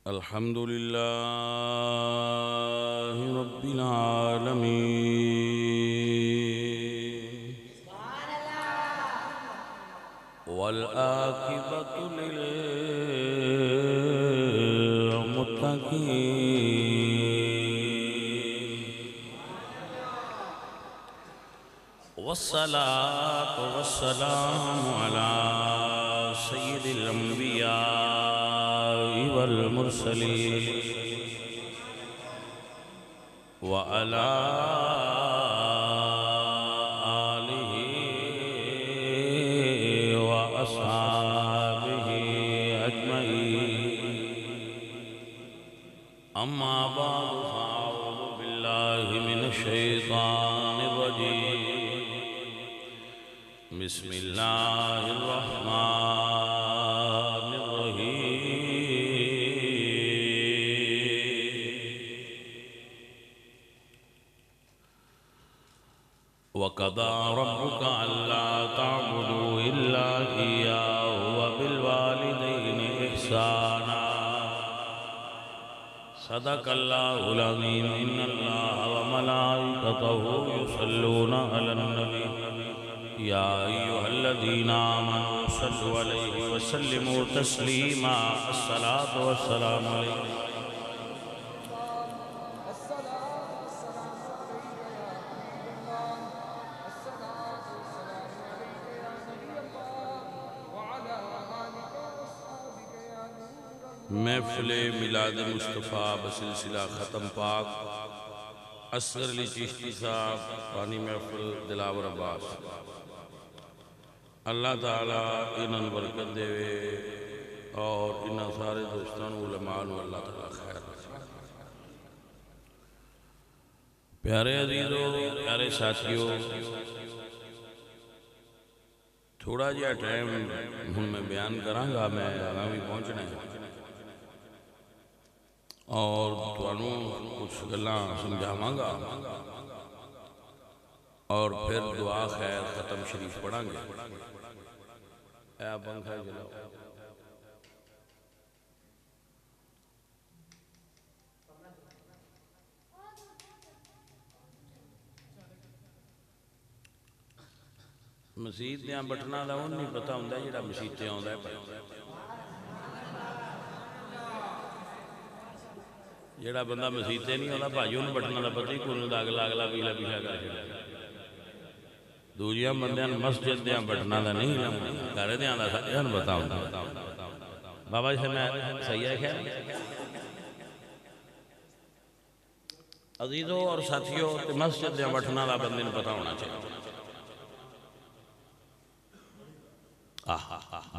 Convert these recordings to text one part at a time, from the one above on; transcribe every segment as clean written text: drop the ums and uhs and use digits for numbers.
الحمد لله رب العالمين والعاقبة للمتقين والصلاة والسلام على سيد الأنبياء والمرسلين وعلى آله وأصحابه أجمعين أما بعد فأعوذ بالله من الشيطان الرجيم بسم الله الرحمن وقضى ربك ألا تعبدوا إلا إياه وبالوالدين إحسانا صدق الله العظيم إن الله وملائكته يصلون على النبي يا أيها الذين آمنوا صلوا عليه وسلموا تسليما الصلاة والسلام عليكم محفل میلاد مصطفیٰ بسلسلہ ختم پاک اصغر علی چشتی صاحب پانی محفل دلاور عباس اللہ تعالیٰ انہاں برکت دے اور انہاں سارے دوستان علماء اللہ تعالیٰ خیر رکھے پیارے عزیزوں پیارے ساتھیوں تھوڑا جہا ٹائم ہن میں بیان کروں گا میں آگامی پہنچنا ہے اور تھانوں کچھ گلاں سمجھاواں گا اور پھر دعا خیر ختم شریف پڑھاں گے اے پنکھا جلاؤ مسیت دیاں بٹنا دا ان نہیں پتا ہوں جڑا مسیتے آندا ہے جڑا بندہ مسیتے نہیں ہوتا بھائیوں نے بٹنا دا پتہ ہی کوئی دا اگلا پیلا پیچھا کر چھڑا دوجیاں بندیاں مسجد دیاں بٹنا دا نہیں گھر دیاں دا سارے بتاؤں بابا جی سے میں صحیح ہے خیر عزیزوں اور ساتھیوں مسجد دیاں بٹنا دا بندے نے پتا ہونا چاہیے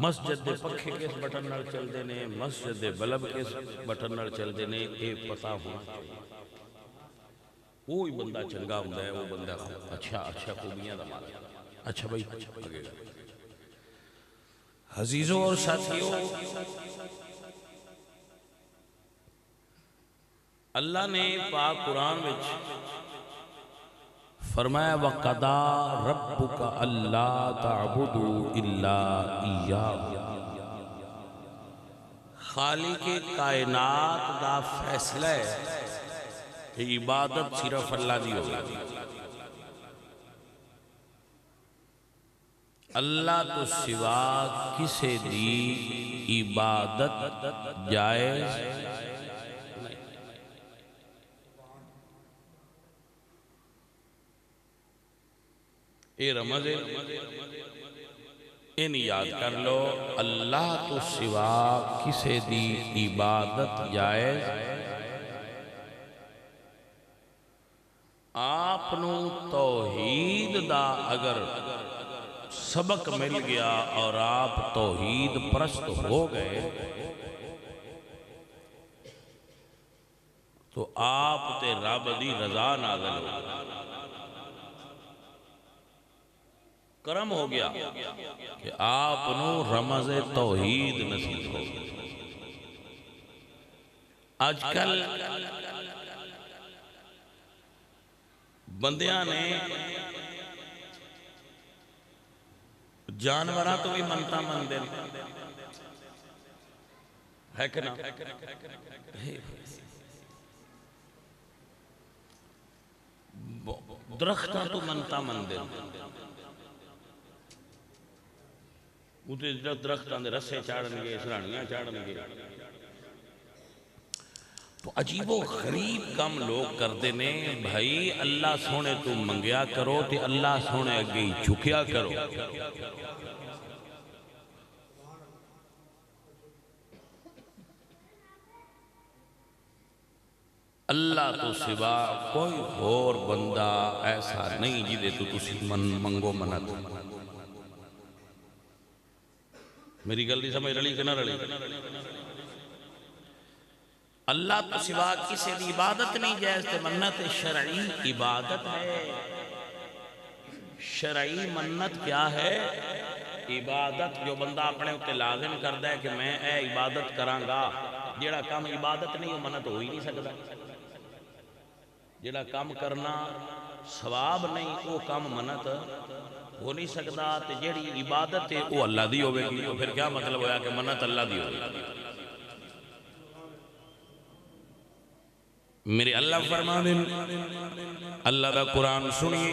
مسجد دے پکھے کس بٹن نال چل دینے مسجد دے بلب کس بٹن نال چل دینے یہ پتا ہونا چاہیے کوئی بندہ چنگا ہوتا ہے وہ بندہ اچھا خوبیاں دا مالا اچھا بھائی آگے گا عزیزوں اور ساتھیوں اللہ نے پاک قرآن وچ فرمایا وَقَضَى رَبُّكَ أَلَّا تَعْبُدُوا إِلَّا إِيَّاهُ خالق کائنات دا فیصلہ ہے کہ عبادت صرف اللہ دی ہوگی اللہ تو سوا کسے دی عبادت جائز اے رمض ان یاد کر لو اللہ تو سوا کسے دی عبادت جائز آپنو توحید دا اگر سبق مل گیا اور آپ توحید پرست ہو گئے تو آپ تے رب دی رضا نازل ہو کرم ہو گیا کہ آپ نو رمض توحید نصیب ہو آج کل بندیاں نے جانوراں تو بھی منتا من دے ہے کہ نا؟ درختاں تو منتا مندے درختاں دے رسے چاڑن گے، سرانیاں چاڑن گے. تو عجیب و غریب کام لوگ کردے نے. بھائی اللہ سونے تو منگیا کرو تے اللہ سونے اگے جھکیا کرو. اللہ تو سوا کوئی اور بندہ ایسا نہیں جدے تو تسی منگو منت. میری گل دی سمجھ رلی کہ نہ رلی؟ اللہ تو سوا کسی دی عبادت نہیں جائز تے منت شرعی عبادت ہے. شرعی منت کیا ہے؟ عبادت جو بندہ اپنے اتے لازم کردہ ہے کہ میں اے عبادت کران گا. جیڑا کام عبادت نہیں وہ منت ہو ہی نہیں سکتا. جیڑا کام کرنا ثواب نہیں وہ کام منت ہو نہیں سکتا. تے جیڑی عبادت ہے وہ اللہ دی ہوئے گی. پھر کیا مطلب ہویا کہ منت اللہ دی ہوئے گی؟ میرے اللہ فرما دیں اللہ دا قرآن سنیے.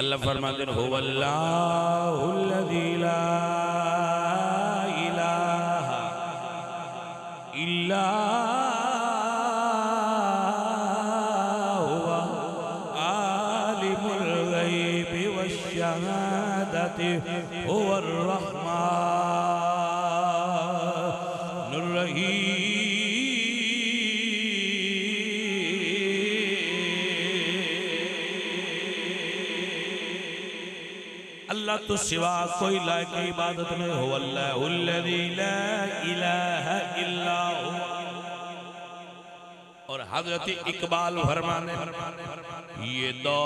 اللہ فرما دیں هو اللہ الذی لا الہ الا هو عالم الغیب والشہادۃ هو الرحمن الرحیم. اللہ تو سوا کوئی لائق عبادت نہیں. هو اللہ الذی لا الہ الا هو. اور حضرت اقبال فرمانے یہ دور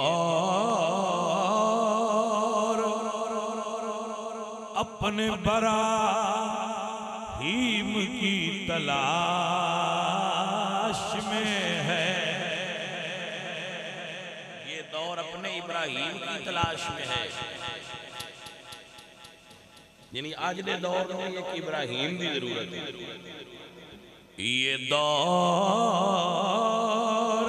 اپنے براہیم کی تلاش میں ہے. یہ دور اپنے ابراہیم کی تلاش میں ہے. یعنی آج دے دور میں ایک ابراہیم دی ضرورت ہے. یہ دور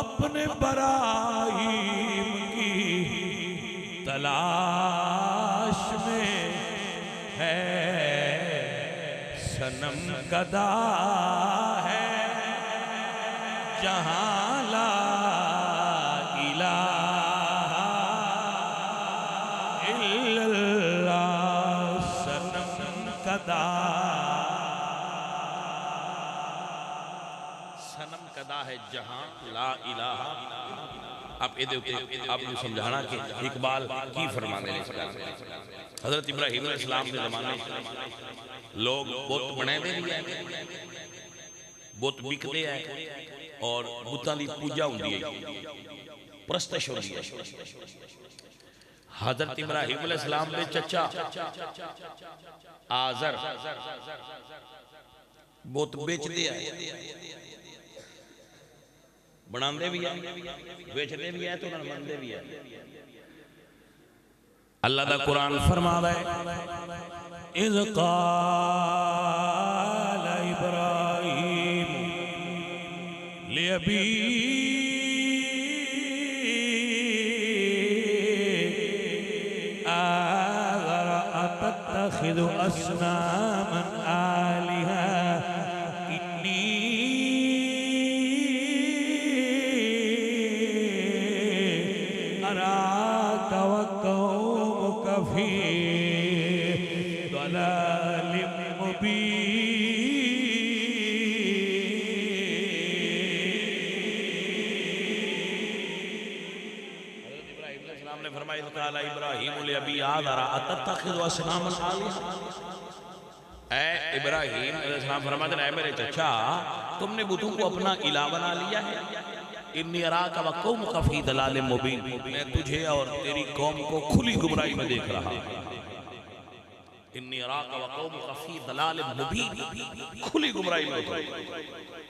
اپنے براہیم کی تلاش میں ہے. صنم گدا ہے جہاں لا سنم کدا ہے جہاں لا الہ. اب آپ نے سمجھانا کہ اقبال کی فرمانے لے. حضرت ابراہیم علیہ السلام کے زمانے لوگ بت بنے دے دیا بت بک دے ہے اور بتاں دی پوجا ہوں دی پرستش ہوں دی. حضرت ابراہیم علیہ السلام دے چچا آزر بہت بیچ دیا ہے. بنان دے بھی ہے بیچ دے بھی ہے تو نرمان دے بھی ہے. اللہ دا قرآن فرما دے اِذْ قَالَ إِبْرَاهِيمُ لِأَبِيهِ آذَرَ أَتَتَّخِذُ أَصْنَامًا آلِهَةً إِنِّي أَرَاكَ وَقَوْمَكَ فِي ضَلَالٍ مُبِينٍ. حضرت ابراہیم علیہ السلام نے فرمایا اِذْ قَالَ إِبْرَاهِيمُ لِأَبِيهِ آذَرَ أَتَتَّخِذُ أَصْنَامًا آلِهَةً. اے ابراہیم علیہ السلام فرماتے ہیں اے میرے چچا تم نے بتوں کو اپنا الہ بنا لیا ہے. انی اراک وقومک فی ضلال مبین. میں تجھے اور تیری قوم کو کھلی گمراہی میں دیکھ رہا ہوں. انی اراک وقومک فی ضلال مبین کھلی گمراہی میں.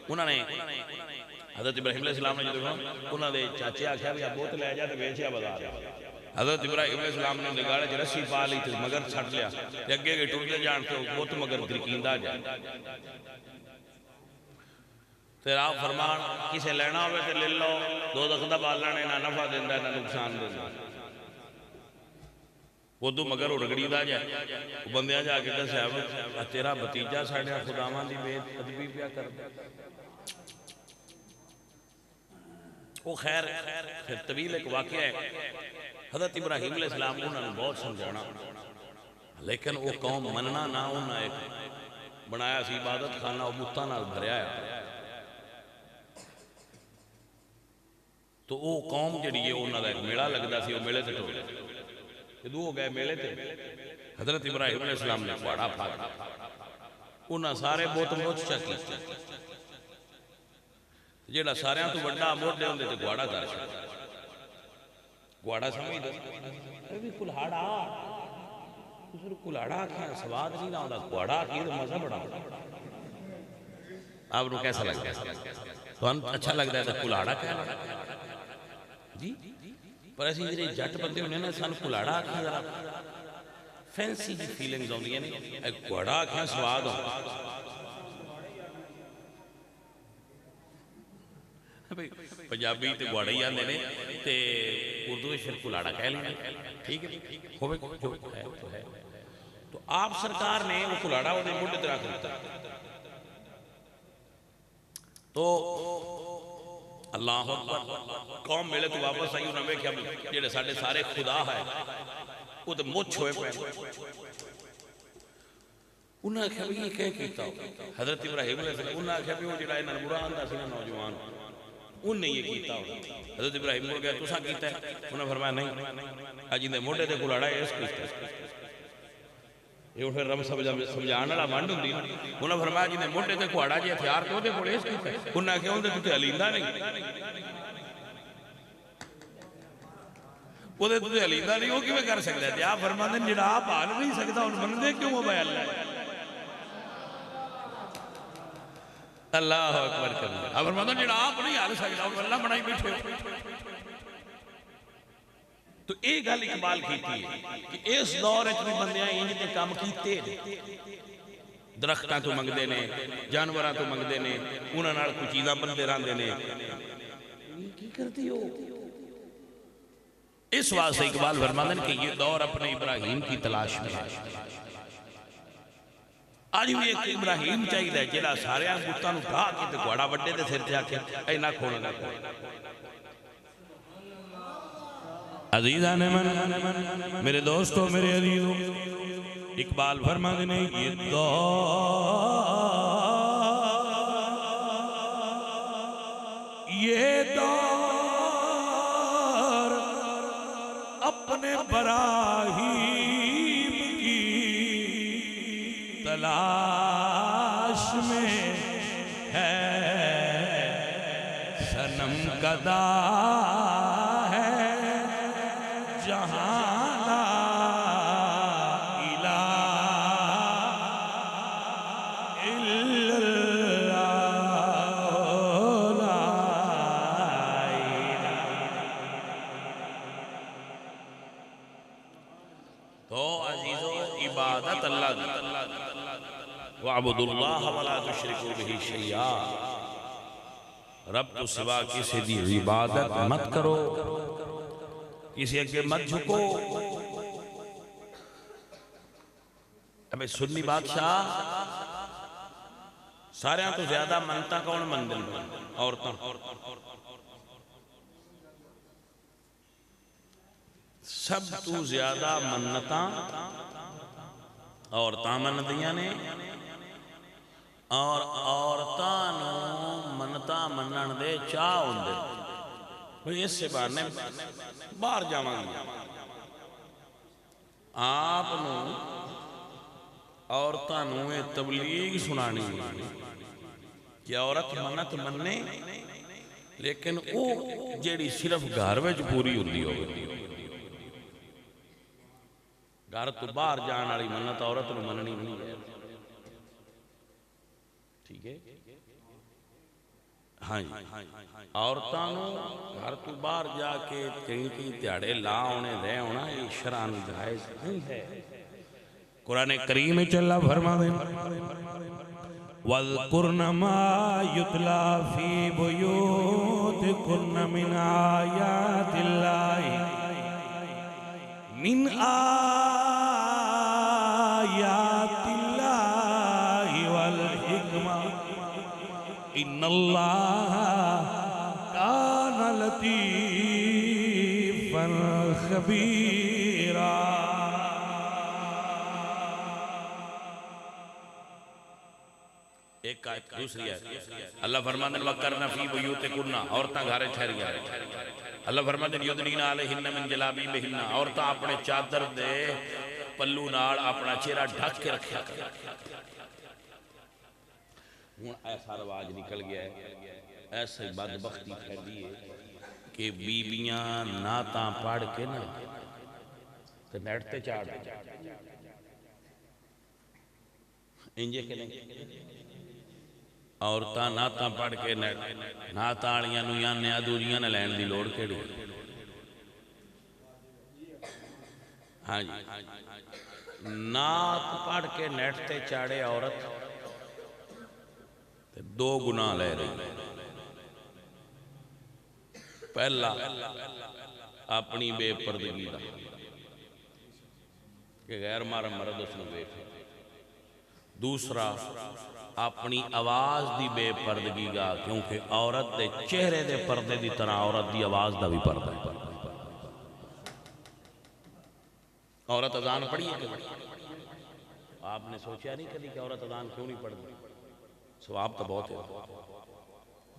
انہوں نے حضرت ابراہیم علیہ السلام نے جو دیکھا انہوں نے چاچے آکھا بھی آپ بہت لے جا تو بیچیا بازار حضرت ابراہیم علیہ السلام نے نگاڑے چ رسی پا لی تو مگر چھٹ لیا اگے گئے ٹوٹتے جان تو وہ تو مگر درکیندہ جائے پھر آپ فرمان کسے لینا ہوئے تو لے لو دو دخدہ بالا نے نہ نفع دیندہ ہے نہ نقصان دیندہ وہ تو مگر اڑگڑی دا جائے وہ بندیاں جا کے دس ہے تیرا بتیجہ ساڑھے خداوان دی بے ادبی پیا کر وہ خیر پھر طویل ایک واقعہ ہے حضرت ابراہیم علیہ السلام انہوں نے بہت سمجھانا لیکن وہ قوم مننا نہ انہوں نے ایک بنایا سی عبادت خانہ وہ بتاں نال بھریا ہے تو وہ قوم جڑی ہے انہوں نے ایک میڑا لگدا سی وہ میڑے تے ٹوڑے دو ہو گئے میلے تے حضرت ابراہیم علیہ السلام نے کوڑا پھاڑا انہاں سارے بہت موچ چکی جیڑا سارے تو بڑا موڑے ہوندے تے گواڑا کر چھڑا گواڑا سمجھ دو اے بھی کلہاڑا اس نے کلہاڑا کیا سواد نہیں نہ ہوتا گواڑا کی تو مزہ بڑا آپ کو کیسا لگتا ہے تو اچھا لگتا ہے تو کلہاڑا کیا جی پر ایسی جی جٹ بندے ہونے نا سان کلاڑا آکھا ذرا فینسی جی فیلنگز ہوندی ہے نہیں ایک گوڑا آکھا سواد ہوندی پنجابی تے گوڑا ہی آندے نے تے اردو میں پھر کلاڑا کہہ لیں ٹھیک ہے ہوئے جو ہے تو ہے تو آپ سرکار نے وہ کلاڑا ہونے موٹے طرح کرتا تو اللہ اکبر قوم میلے تو واپس آئی انہوں نے کیا جیڑے ساڑھے سارے خدا ہے وہ تو مچ ہوئے پہ انہوں نے کہا بھی یہ کیا کیتا ہو حضرت ابراہیم علیہ السلام انہوں نے کہا بھی وہ جڑا انہوں نے برا آندہ سی نوجوان انہوں نے یہ کیتا ہو حضرت ابراہیم کو گیا تو سا کیتا ہے انہوں نے فرمایا نہیں آج اندھے موٹے دے کلاڑا ہے اس کیتا ہے یہ پھر رب سمجھانا والا منڈ ہوندی نا انہوں نے فرمایا جنہیں موٹے تے کواڑا جی ہتھیار تو دے کوڑے اس کیتا ہے انہوں نے کہا انہوں نے علیندہ نہیں وہ دے علیندہ نہیں ہو کی میں کر سکتا ہے آپ فرما دیں جڑا آپ آل نہیں سکتا ان بندے کیوں مبائی اللہ ہے اللہ اکبر کرنا آپ فرما دیں جڑا آپ نہیں آل سکتا ان اللہ بنائی بیٹھے تو ایک گل اقبال کیتی ہے کہ اس دور اتنی بندیاں انج تے کام کیتے درختاں تو منگ دے نے جانوراں تو منگ دے نے انہاں نال کوئی چیزاں بندے راندے نے کی کرتی ہو اس واسطے اقبال فرماندن کہ یہ دور اپنے ابراہیم کی تلاش میں ہے آج بھی ایک ابراہیم چاہیے ہے جڑا سارے بتاں نوں ڈھا کے تے گھوڑا وڈے دے سر تے آکھے اے نہ کھونا نہ کھونا عزیزان من میرے دوستو میرے عزیزو اقبال فرماندن یہ دور اپنے براہیم کی تلاش میں ہے صنم کدا ہے جہاں لا الہ الا عبادت اللہ وَعْبُدُ اللَّهَ وَلَا تُشْرِكُوا بِهِ شَيْئًا رب تو سوا کسی دی عبادت مت کرو کسی اگے مت جھکو ابھی سنی بادشاہ سارے تو زیادہ منتا کون مندل عورتاں سب تو زیادہ منتاں عورتاں مندیاں نے اور عورتاں منتاں منن دے چاہ ہوندے اس سے باہر نے باہر جاواں گی آپ عورتاں تبلیغ سنانی کہ عورت منت مننے لیکن وہ جیڑی صرف گھر وچ پوری ہوندی ہوگی گھر تو باہر جان والی منت عورت نو مننی نہیں ہے ٹھیک ہے ہاں جی عورتوں گھر تو باہر جا کے کئی دیہڑے لا ہونے رہ ہونا یہ شرعاً جائز نہیں ہے۔ قرآن کریم چلا فرما دے وَاذْكُرْنَ مَا يُتْلَى فِي بُيُوتِكُنَّ مِنْ آيَاتِ اللَّهِ مِنْ آيَاتِ اللَّهِ وَالْحِكْمَةِ إِنَّ اللَّهَ كَانَ لَطِيفًا خَبِيرًا۔ ایک آیت دوسری آیت اللہ فرماتے ہیں وَقَرْنَ فِي بُيُوتِكُنَّ عورتاں گھرے ٹھہری ہیں۔ اللہ فرماتے ہیں یُدْنِینَ عَلَیہِنَّ مِن جَلَابِیبِہِنَّ عورتاں اپنے چادر دے پلو نال اپنا چہرہ ڈھک کے رکھا کر۔ ایسا رواج نکل گیا ہے، ایسے بدبختی پھیلی ہے کہ بیبیاں نعتاں پڑھ کے نا تو نیٹ تے چاڑ انجے کے نہیں عورتاں نعتاں پڑھ کے نعتاں والیاں نوں یا نیا دوریاں نہ لین دی لوڑ کیڑی۔ ہاں جی نعت پڑھ کے نیٹ تے چاڑے عورت دو گناہ لے رہی۔ پہلا اپنی بے پردگی دا کہ غیر محرم مرد اس نے دیکھ، دوسرا اپنی آواز دی بے پردگی گا کیونکہ عورت دے چہرے دے پردے دی طرح عورت دی آواز دا بھی پردہ ہے۔ عورت اذان پڑھی ہے کہ آپ نے سوچا نہیں کبھی کہ عورت اذان کیوں نہیں پڑھتی؟ ثواب تو بہت ہے،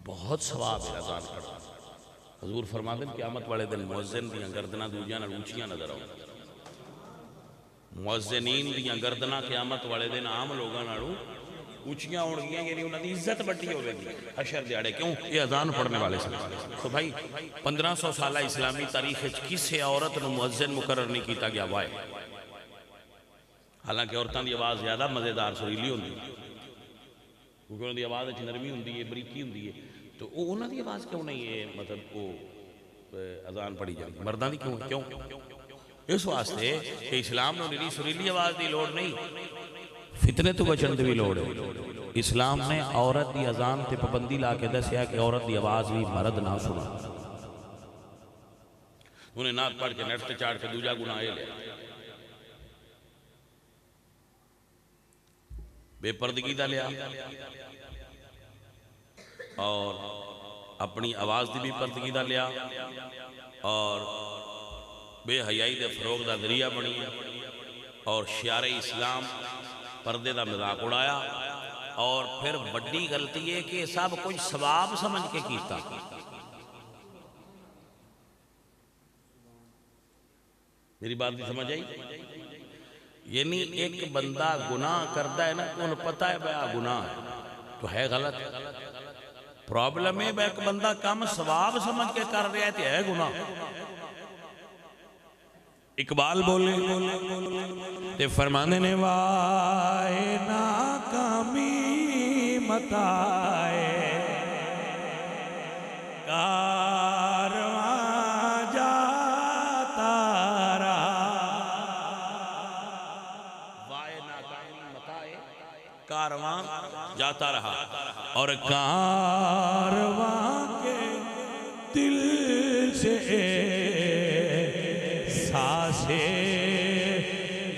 بہت ثواب ہے اذان پڑھنا۔ حضور فرماتے ہیں قیامت والے دن مؤذن دیاں گردناں دوجیاں نال اونچیاں نظر آؤں، مؤذنین دیاں گردناں قیامت والے دن عام لوگاں نالوں اونچیاں ہون گیاں، یعنی انہاں دی عزت بڑی ہوے گی حشر دیاڑے، کیوں یہ اذان پڑھنے والے سے۔ تو بھائی 1500 سالہ اسلامی تاریخ وچ کسے عورت نو مؤذن مقرر نہیں کیتا گیا وائے، حالانکہ عورتاں دی آواز زیادہ مزیدار سریلی ہوندی کیونکہ انہوں دی آواز اچھ نرمی ہوندی ہے، بریکی ہوندی ہے، تو انہوں دی آواز کیوں نہیں ہے مطلب وہ اذان پڑھی جاتی مردان دی کیوں؟ اس واسطے کہ اسلام نے نری سریلی آواز دی لوڑ نہیں، فتنے تو بچن دی بھی لوڑ ہے۔ اسلام نے عورت دی اذان تے پابندی لا کے دسیا کہ عورت دی آواز بھی مرد نہ سنا۔ انہیں نعت پڑھ کے نیٹ تے چاڑ کے دوجا گناہ لے بے پردگی دا لیا اور اپنی آواز دی بھی پردگی دا لیا اور بے حیائی دے فروغ دا ذریعہ بنی اور شعار اسلام پردے دا مذاق اڑایا، اور پھر بڑی غلطی ہے کہ سب کچھ ثواب سمجھ کے کیتا۔ میری بات بھی سمجھ آئی؟ یعنی ایک بندہ گناہ کرتا ہے نا تو انہیں پتہ ہے بھائی گناہ ہے تو ہے غلط، پرابلم ہے بھائی ایک بندہ کم ثواب سمجھ کے کر رہا ہے تو ہے گناہ۔ اقبال بولے تے فرمانے نے وائے ناکامی متائے کارواں جاتا رہا، وائے ناکامی متائے کارواں جاتا رہا، اور کارواں کے دل سے ساسے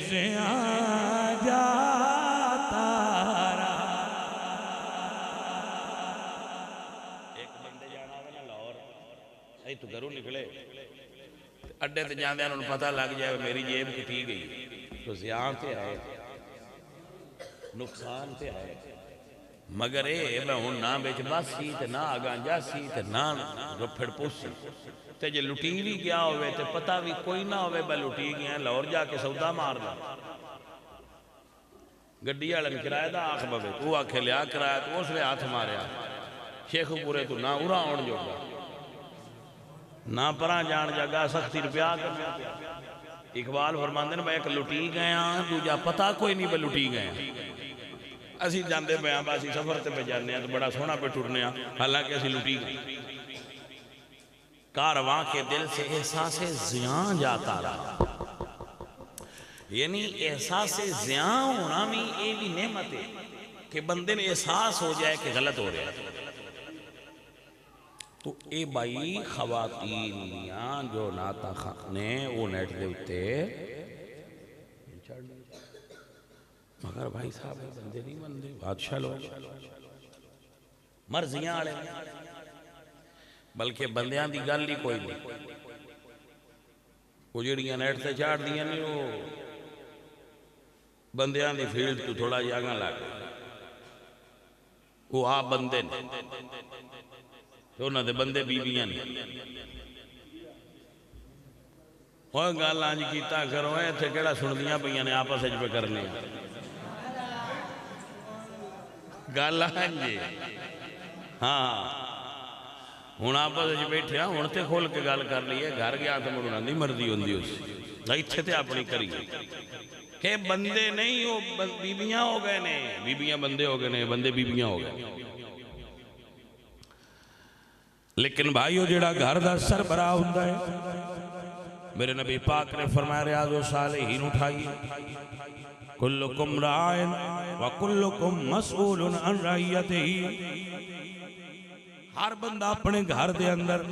زیاں جاتا رہا۔ ایک بندے جانا ہوگا نا لاہور، ای تو گھروں نکلے اڈے تے جاندے انہوں پتہ لگ جائے میری جیب کٹی گئی تو زیاں تے آئے، نقصان تے آئے، مگر اے میں ہوں نہ بیچ باس سی تے نہ آگاں جا سی تے نہ رپھڑ پوس سی تے جے لٹی بھی گیا ہوئے تے پتہ بھی کوئی نہ ہوئے بے لٹی گیا ہیں لاہور جا کے سودا مار دا گڈی والن کرایہ دا آخ بوے تو آکھے لیا کرایہ تو اس لے ہاتھ ماریا شیخ پورے تو نہ اورا آن جو گا نہ پرا جان جگہ سختی روپیہ کرنا۔ اقبال فرماندے نے میں ایک لٹی گیا دوجا پتہ کوئی نہیں بے لٹی گیا، اسی جاندے پہ ہاں باسی سفر تے پہ جانے ہیں تو بڑا سونا پہ ٹرنے ہیں حالانکہ اسی لٹی گئے کارواں کے دل سے احساس زیاں جاتا رہا یعنی احساس زیاں ہونا بھی یہ بھی نعمت ہے کہ بندے نے احساس ہو جائے کہ غلط ہو رہا ہے تو اے بھائی خواتین میاں جو ناتا نے وہ نیٹ دے ہوتے مگر بھائی صاحب بندے نہیں بندے بادشاہ لوگ مرضیاں آڑے بلکہ بندیاں دی گل ہی کوئی نہیں وہ جڑیاں نیٹ سے چاڑ دیاں نہیں وہ بندیاں دی فیلڈ تو تھوڑا جاگاں لگ وہ آپ بندے نہیں تو انہوں نے بندے بیبیاں نہیں وہ گال آنج کیتا کرو ہے تھے کیڑا سندیاں پہیاں نے آپس اج پہ کرنے گال آنج ہاں ہون آپس اج بیٹھے ہوں تے کھول کے گال کر لیے گھر گیا تو مڑنا نہیں مردی ہوندی اس ایتھے تے اپنی کریے کہ بندے نہیں وہ بیبیاں ہو گئے نے بیبیاں بندے ہو گئے نے بندے بیبیاں ہو گئے لیکن بھائیو جڑا گھر دا سربراہ ہوندا ہے میرے نبی پاک نے فرمایا ریاض الصالحین اٹھائیے کلکم رائن وکلکم مسئول عن رعیتہ ہر بندہ اپنے گھر دے اندر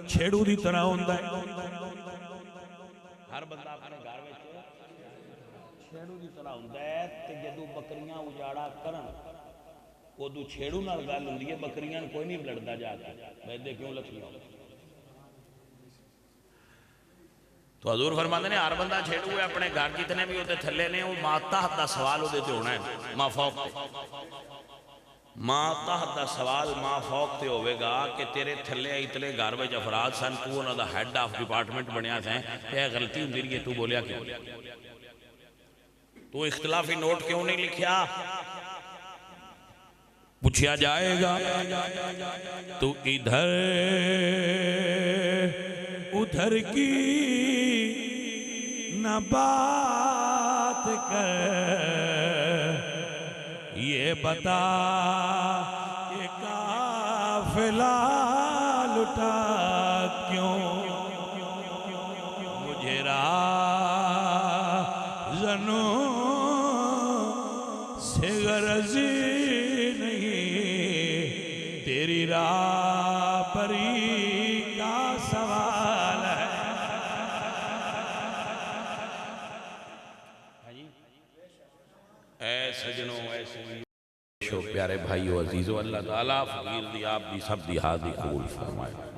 چھیڑو دی طرح ہوندا ہے ہر بندہ اپنے گھر میں چھیڑو دی طرح ہوندا ہے تے جدو بکریاں اجاڑا کرن وہ دو چھیڑو نال گل ہوندی ہے بکریاں کوئی نہیں لڑدا جاتا بیدے کیوں لکھیاں تو حضور فرماتے ہیں ہر بندہ چھیڑو ہے اپنے گھر جتنے بھی ہوتے تھلے نے وہ ماں تحت دا سوال ہو دیتے ہونا ہے ماں فوق تے ماں تحت دا سوال ماں فوق تے ہوئے گا کہ تیرے تھلے اتنے گھر میں افراد سن تو انہوں دا ہیڈ آف ڈپارٹمنٹ بنیا تھا یہ غلطی ہوں دیئے تو بولیا کیوں تو اختلافی نوٹ کیوں نہیں لکھیا پوچھیا جائے گا تو ادھر ادھر کی نہ بات کر یہ بتا کہ قافلہ لٹا کیوں مجھے راہزنوں سے غرض نہیں تیری راہ پری کا سوال ہے اے سجنوں اے سجنوں پیارے بھائیو عزیزو اللہ تعالیٰ فقیر دی آپ دی سب دی حاضری قبول فرمائے